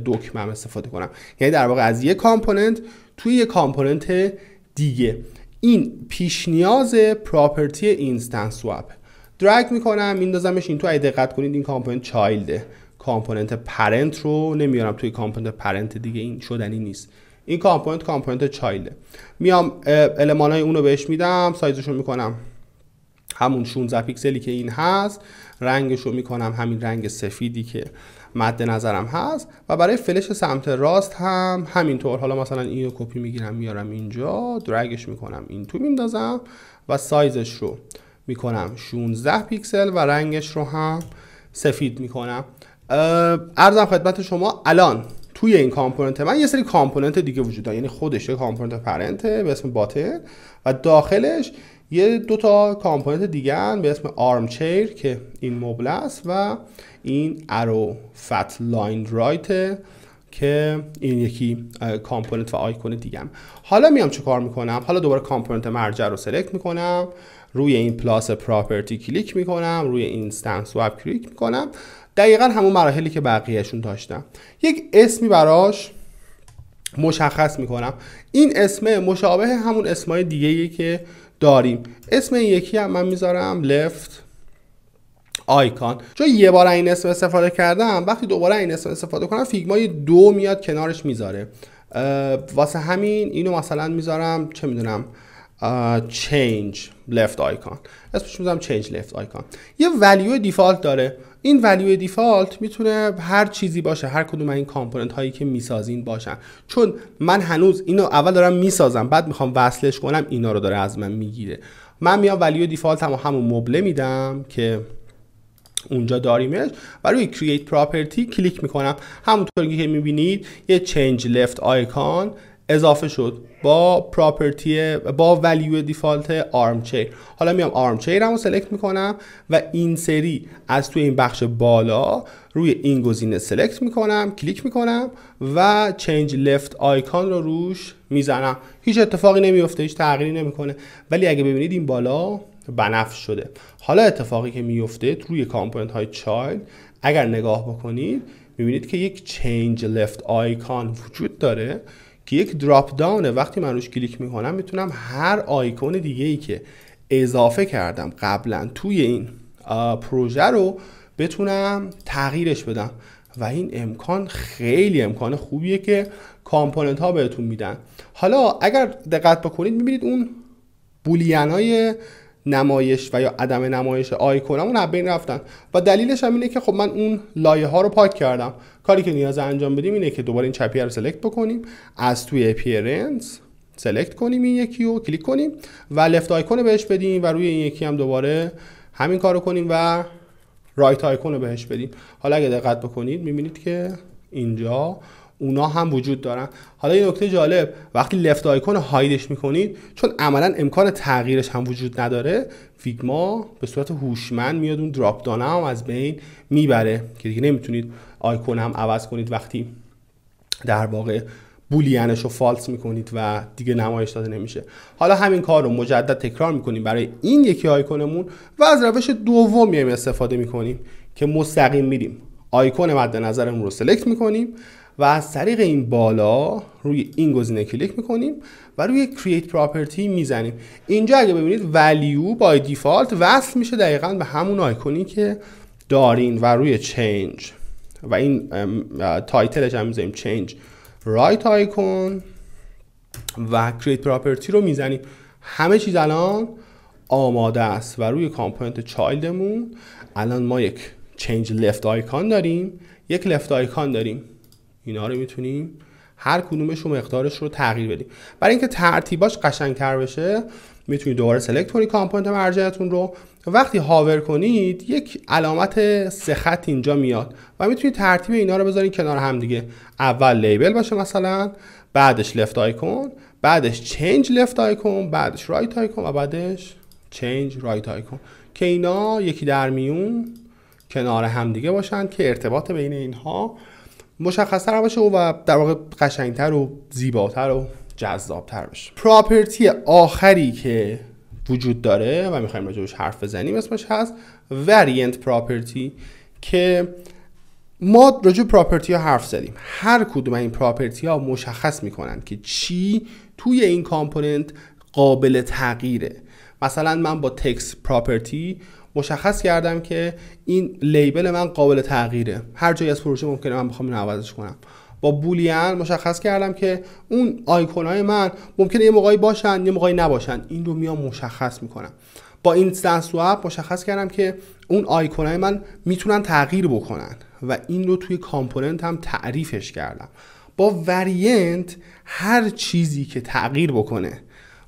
دکمم استفاده کنم. یعنی در واقع از یک کامپوننت توی یک کامپوننت دیگه. این پیش نیاز پراپرتی اینستنس سواب. درگ میکنم میندازمش این تو. اگه دقت کنید این کامپوننت چایلده، کامپوننت پرنت رو نمیارم توی کامپوننت پرنت دیگه، این شدنی نیست. این کامپوننت چایلده. میام المانای اون رو بهش میدم، سایزش رو میکنم همون 16 پیکسلی که این هست، رنگش رو میکنم همین رنگ سفیدی که مد نظرم هست و برای فلش سمت راست هم همینطور. حالا مثلا اینو کپی میگیرم میارم اینجا، درگش میکنم این تو میندازم و سایزش رو میکنم 16 پیکسل و رنگش رو هم سفید میکنم. عرضم خدمت شما الان توی این کامپوننت من یه سری کامپوننت دیگه وجود داره، یعنی خودش یه کامپوننت پرنته به اسم باتن و داخلش یه دوتا کامپوننت دیگه هن به اسم آرم چیر که این مبل است و این ارو فت لاین رایت که این یکی کامپوننت و آیکون دیگه هم. حالا میام چه کار میکنم؟ حالا دوباره کامپوننت مرجع رو سلکت میکنم، روی این پلاس پراپرتی کلیک میکنم، روی اینستنس سواب کلیک میکنم، دقیقا همون مراحلی که بقیهشون داشتم. یک اسمی براش مشخص میکنم. این اسم مشابه همون اسمای دیگه‌ای که داریم. اسم این یکی هم من میذارم لفت آیکان. چون یه بار این اسم استفاده کردم، وقتی دوباره این اسم استفاده کنم فیگما یه 2 میاد کنارش میذاره. واسه همین اینو مثلا میذارم چه میدونم change left icon، اسمش میذارم change left icon. یه ولیو دیفالت داره. این ولیو دیفالت میتونه هر چیزی باشه، هر کدوم از این کامپوننت هایی که میسازین باشن. چون من هنوز اینو اول دارم میسازم بعد میخوام وصلش کنم، اینا رو داره از من میگیره. من میام ولیو دیفالت همون مبله میدم که اونجا داریمش و روی create property کلیک میکنم. همونطوری که میبینید یه change left icon اضافه شد با پراپرتی با ولیو دیفالت آرم چیر. حالا میام آرم چیر رو سلکت میکنم و این سری از توی این بخش بالا روی این گزینه سلکت میکنم، کلیک میکنم و چنج لفت آیکان رو روش میزنم. هیچ اتفاقی نمیفته، هیچ تغییری نمیکنه، ولی اگه ببینید این بالا بنفش شده. حالا اتفاقی که میفته روی کامپوننت های چایلد اگر نگاه بکنید میبینید که یک چنج لفت آیکان وجود داره که یک دراپ داونه. وقتی من روش کلیک میکنم میتونم هر آیکون دیگه ای که اضافه کردم قبلا توی این پروژه رو بتونم تغییرش بدم و این امکان خیلی امکان خوبیه که کامپوننت ها بهتون میدن. حالا اگر دقت بکنید میبینید اون بولیانای نمایش و یا عدم نمایش آیکونمون از بین رفتن و دلیلش هم اینه که خب من اون لایه ها رو پاک کردم. کاری که نیاز انجام بدیم اینه که دوباره این چپیه رو سلکت بکنیم، از توی اپیرنس سلکت کنیم این یکی رو کلیک کنیم و لفت آیکون رو بهش بدیم و روی این یکی هم دوباره همین کارو کنیم و رایت آیکون رو بهش بدیم. حالا اگه دقت بکنید میبینید که اینجا اونا هم وجود دارن. حالا این نکته جالب، وقتی لفت آیکون رو هایدش میکنید چون عملا امکان تغییرش هم وجود نداره، فیگما به صورت هوشمند میاد اون دراپ داون هم از بین میبره که دیگه نمیتونید آیکون هم عوض کنید وقتی در واقع بولیانش رو فالس میکنید و دیگه نمایش داده نمیشه. حالا همین کار رو مجدد تکرار میکنیم برای این یکی آیکونمون و از روش دوم میایم استفاده میکنیم که مستقیم میریم آیکون مد نظرمون رو سلکت میکنیم و از طریق این بالا روی این گزینه کلیک میکنیم و روی create property میزنیم. اینجا اگه ببینید value by default وصل میشه دقیقاً به همون آیکونی که دارین و روی change و این تایتلش هم میذاریم change right icon و create property رو میزنیم. همه چیز الان آماده است و روی کامپوننت چایلدمون الان ما یک change left icon داریم، یک left icon داریم. اینا رو میتونیم هر کدومش رو مقدارش رو تغییر بدیم. برای اینکه ترتیباش قشنگ‌تر بشه میتونید دوباره سلکت کنید کامپوننت مرجعتون رو. وقتی هاور کنید یک علامت 3 خط اینجا میاد و میتونید ترتیب اینا رو بذارید کنار هم دیگه. اول لیبل باشه مثلا، بعدش لفت آیکون، بعدش چنج لفت آیکون، بعدش رایت آیکون و بعدش چنج رایت آیکون که اینا یکی در میون کنار هم دیگه باشن که ارتباط بین اینها مشخص‌تر باشه و در واقع قشنگتر و زیباتر و جذابتر بشه. پراپرتی آخری که وجود داره و میخوایم راجعش حرف بزنیم اسمش هست variant property، که ما راجع پراپرتی ها حرف زدیم. هر کدوم این پراپرتی ها مشخص میکنن که چی توی این کامپوننت قابل تغییره. مثلا من با تکست پراپرتی مشخص کردم که این لیبل من قابل تغییره، هر جایی از پروژه ممکنه من بخوام اینو عوضش کنم. با بولیان مشخص کردم که اون آیکونای من ممکنه یه موقعی باشن یه موقعی نباشن، این رو میام مشخص میکنم. با اینستنس سواب مشخص کردم که اون آیکونای من میتونن تغییر بکنن و این رو توی کامپوننت هم تعریفش کردم. با وریانت هر چیزی که تغییر بکنه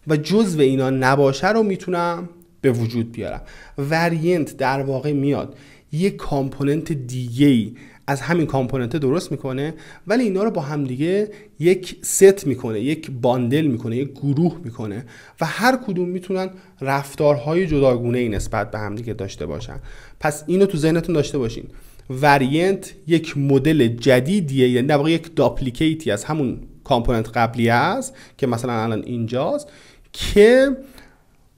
و جزو اینا نباشه رو میتونم به وجود بیارم. وریانت در واقع میاد یک کامپوننت دیگه‌ای از همین کامپوننت درست میکنه، ولی اینا رو با هم دیگه یک ست میکنه، یک باندل میکنه، یک گروه میکنه و هر کدوم میتونن رفتارهای جداگونه‌ای نسبت به هم دیگه داشته باشن. پس اینو تو ذهنتون داشته باشین. وریانت یک مدل جدیدیه، یعنی در واقع یک داپلیکیتی از همون کامپوننت قبلی است که مثلا الان اینجاست که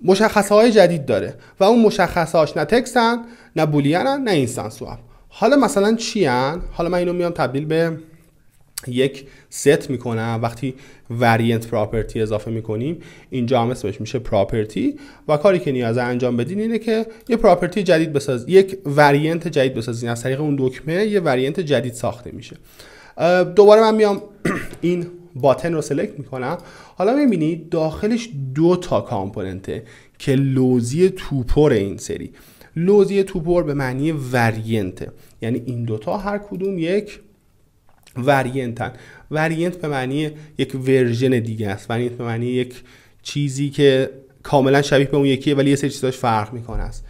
مشخصه های جدید داره و اون مشخصه هاش نه تکستن نه بولیانن نه اینستنس سواب. حالا مثلا چی هن؟ حالا من اینو میام تبدیل به یک ست میکنم. وقتی وریانت پراپرتی اضافه میکنیم اینجا هم اسمش میشه پراپرتی و کاری که نیاز انجام بدین اینه که یه پراپرتی جدید بسازید، یک وریانت جدید بسازین. از طریق اون دکمه یه وریانت جدید ساخته میشه. دوباره من میام این باتن رو سلکت میکنم. حالا میبینید داخلش 2 تا کامپوننته که لوزی توپور این سری. لوزی توپور به معنی وریانته، یعنی این 2 تا هر کدوم یک وریانتن. وریانت به معنی یک ورژن دیگه است. وریانت به معنی یک چیزی که کاملا شبیه به اون یکیه ولی یه سری چیزاش فرق میکنه است.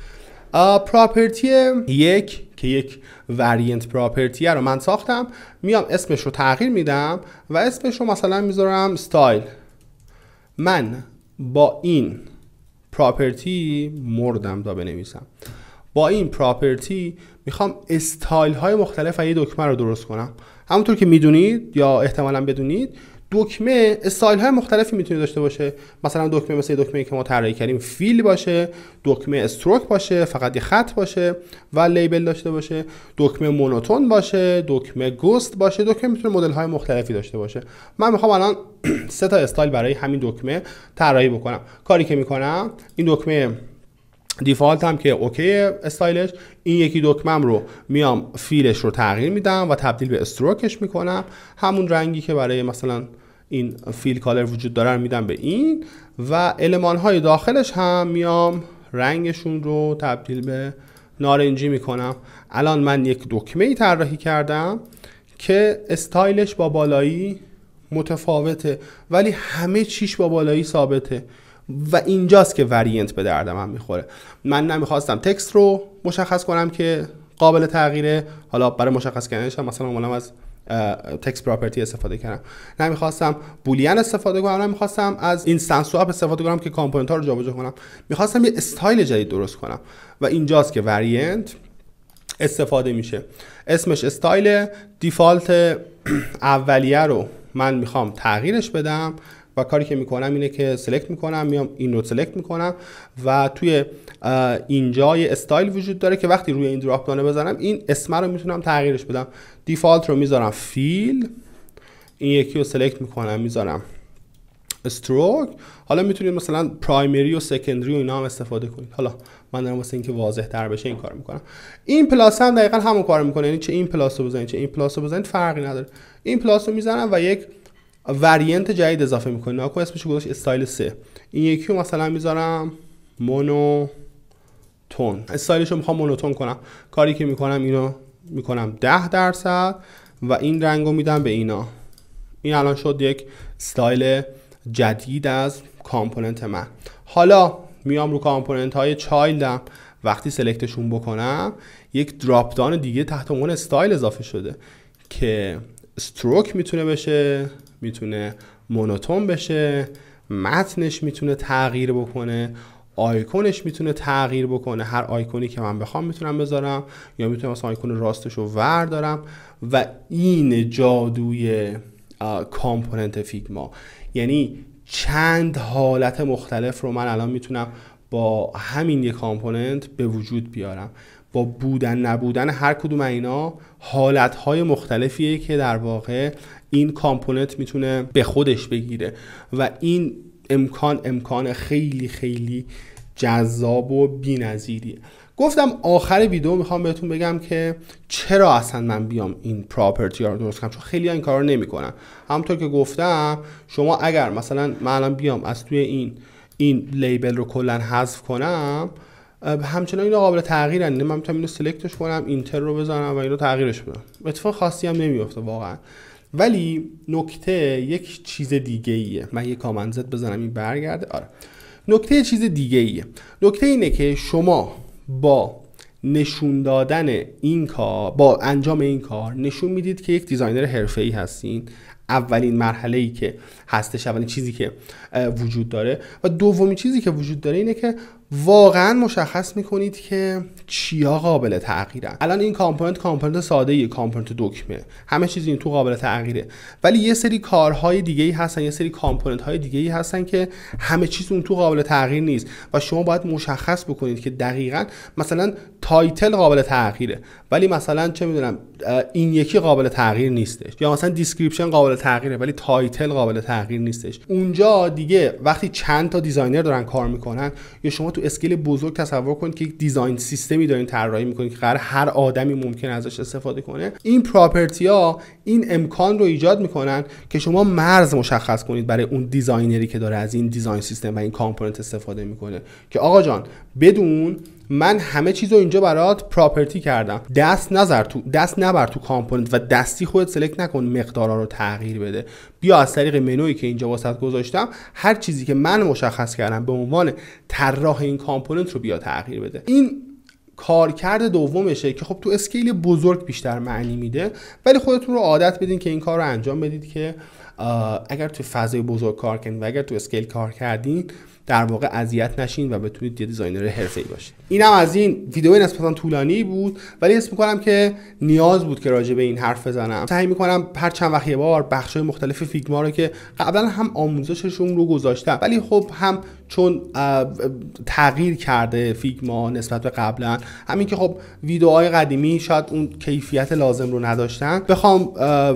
پراپرتی یک که یک وریانت پراپرتی رو من ساختم، میام اسمش رو تغییر میدم و اسمش رو مثلا میذارم استایل. من با این پراپرتی مردم دا بنویسم. با این پراپرتی میخوام استایل های مختلف و یه دکمه رو درست کنم. همونطور که میدونید یا احتمالاً بدونید دکمه استایل های مختلفی میتونه داشته باشه. مثلا دکمه مثل دکمه‌ای که ما طراحی کردیم فیل باشه، دکمه استروک باشه فقط یه خط باشه و لیبل داشته باشه، دکمه مونوتون باشه، دکمه گوست باشه. دکمه میتونه مدل های مختلفی داشته باشه. من میخوام الان 3 تا استایل برای همین دکمه طراحی بکنم. کاری که میکنم این دکمه دیفالت هم که اوکی استایلش، این یکی دکمم رو میام فیلش رو تغییر میدم و تبدیل به استروکش میکنم. همون رنگی که برای مثلا این فیل کالر وجود داره رو میدم به این و المان های داخلش هم میام رنگشون رو تبدیل به نارنجی میکنم. الان من یک دکمه ای طراحی کردم که استایلش با بالایی متفاوته ولی همه چیش با بالایی ثابته و اینجاست که وریانت به دردم هم میخوره. من نمیخواستم تکست رو مشخص کنم که قابل تغییره، حالا برای مشخص کردنش هم مثلا اولم از تکست پراپرتی استفاده کردم. نمیخواستم بولیان استفاده کنم، نمیخواستم از اینستنس سواب استفاده کنم که کامپوننت ها رو جابجا کنم. میخواستم یه استایل جدید درست کنم و اینجاست که وریانت استفاده میشه. اسمش استایل. دیفالت اولیه رو من میخوام تغییرش بدم و کاری که میکنم اینه که سلکت میکنم، میام این رو سلکت میکنم و توی اینجا یه استایل وجود داره که وقتی روی این دراپ داون بزنم این اسم رو میتونم تغییرش بدم. دیفالت رو میذارم فیل، این یکی رو سلکت میکنم میذارم استروک. حالا میتونید مثلا پرایمری و سکندری و اینا هم استفاده کنید. حالا من دارم واسه اینکه واضح تر بشه این کارو میکنم. این پلاس هم دقیقاً همون کارو میکنه، یعنی چه این پلاس رو بزنید چه این پلاس رو بزنید فرقی نداره. این پلاس رو میزنم و یک وریانت جدید اضافه میکنه. ناکو اسمش گذاشت استایل 3. این یکی رو مثلا میذارم مونوتون. استایلش رو میخوام مونوتون کنم. کاری که میکنم اینو میکنم 10% و این رنگو میدم به اینا. این الان شد یک استایل جدید از کامپوننت من. حالا میام رو کامپوننت های چایلدم، وقتی سلکتشون بکنم یک دراپ داون دیگه تحت عنوان استایل اضافه شده که استروک میتونه بشه، میتونه مونوتون بشه، متنش میتونه تغییر بکنه، آیکونش میتونه تغییر بکنه. هر آیکونی که من بخوام میتونم بذارم، یا میتونم مثلا آیکون راستش رو وردارم. و این جادوی کامپوننت فیگما، یعنی چند حالت مختلف رو من الان میتونم با همین یک کامپوننت به وجود بیارم. با بودن نبودن هر کدوم اینا حالتهای مختلفیه که در واقع این کامپوننت میتونه به خودش بگیره و این امکان خیلی خیلی جذاب و بی‌نظیریه. گفتم آخر ویدیو میخوام بهتون بگم که چرا اصلا من بیام این پراپرتی ها رو درست کنم، چون خیلی این کار رو نمیکنن. همونطور که گفتم شما اگر مثلا من الان بیام از توی این لیبل رو کلا حذف کنم، همچنان اینا قابل تغییرن. من میتونم اینو سلکتش کنم، اینتر رو بزنم و اینو تغییرش بدم، اتفاق خاصی هم نمیفته واقعا. ولی نکته یک چیز دیگه ایه. من یه کامنت زد بزنم این برگرده. آره، نکته چیز دیگه ایه. نکته اینه که شما با نشون دادن این کار، با انجام این کار نشون میدید که یک دیزاینر حرفه‌ای هستین. اولین مرحله‌ای که هستش، اولین چیزی که وجود داره. و دومین چیزی که وجود داره اینه که واقعا مشخص میکنید که چیا قابل تغییرن. الان این کامپوننت ساده‌ایه، کامپوننت دکمه، همه چیز این تو قابل تغییره. ولی یه سری کارهای دیگه‌ای هستن، یه سری کامپوننت‌های دیگه‌ای هستن که همه چیز اون تو قابل تغییر نیست و شما باید مشخص بکنید که دقیقاً مثلا تایتل قابل تغییره ولی مثلا چه میدونم این یکی قابل تغییر نیستش، یا مثلا دیسکریپشن قابل تغییره ولی تایتل قابل تغییر نیستش. اونجا دیگه وقتی چند تا دیزاینر دارن کار میکنن، یا شما تو اسکیل بزرگ تصور کنید که یک دیزاین سیستمی دارین طراحی میکنید که قرار هر آدمی ممکن ازش استفاده کنه، این پراپرتی ها این امکان رو ایجاد میکنن که شما مرز مشخص کنید برای اون دیزاینری که داره از این دیزاین سیستم و این کامپوننت استفاده میکنه که آقا جان بدون من همه چیز رو اینجا برات پراپرتی کردم، دست نبر تو کامپوننت و دستی خودت سلکت نکن مقدارا رو تغییر بده. بیا از طریق منویی که اینجا واسط گذاشتم هر چیزی که من مشخص کردم به عنوان طراح این کامپوننت رو بیا تغییر بده. این کارکرد دومشه که خب تو اسکیل بزرگ بیشتر معنی میده، ولی خودتون رو عادت بدین که این کار رو انجام بدید که اگر تو فضای بزرگ کار کنین و اگر تو اسکیل کار کردین در واقع اذیت نشین و بتونید یه دیزاینر حرفه‌ای باشید. اینم از این ویدیو نسبتا طولانی بود، ولی حس می‌کنم که نیاز بود که راجع به این حرف بزنم. سعی می‌کنم هر چند وقت یه بار بخش‌های مختلف فیگما رو که قبلا هم آموزششون رو گذاشتم ولی خب هم چون تغییر کرده فیگما نسبت به قبلا، همین که خب ویدیوهای قدیمی شاید اون کیفیت لازم رو نداشتن، بخوام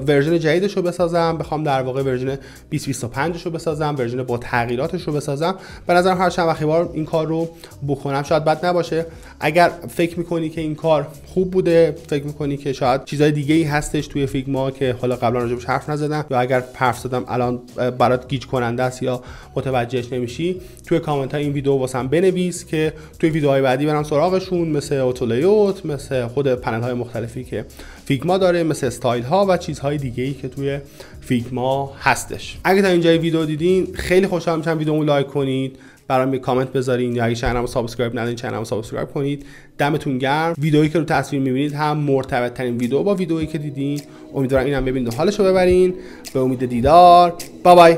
ورژن جدیدش رو بسازم، بخوام در واقع ورژن 2025 رو بسازم، ورژن با تغییراتش رو بسازم، به نظرم هر چند وقت بار این کار رو بکنم شاید بد نباشه. اگر فکر میکنی که این کار خوب بوده، فکر میکنی که شاید چیزای دیگه ای هستش توی فیگما که حالا قبلا راجعش حرف نزدم، یا اگر حرف زدم الان برات گیج کننده است یا متوجهش نمیشی، توی کامنت ها این ویدیو واسم بنویس که توی ویدیوهای بعدی برام سراغشون، مثل اوتولیوت، مثل خود پنل های مختلفی که فیگما داره، مثل استایل ها و چیزهای دیگه ای که توی فیگما هستش. اگه تا اینجای ویدیو دیدین خیلی خوشحال میشم ویدیومو لایک کنید، برام یه کامنت بذارین، یا اگه چنلمو سابسکرایب ندارین چنلمو سابسکرایب کنید. دمتون گرم. ویدئویی که رو تصویر میبینید هم مرتبط ترین ویدیو با ویدئویی که دیدین. امیدوارم اینم ببینید و حالشو ببرین. به امید دیدار. بای بای.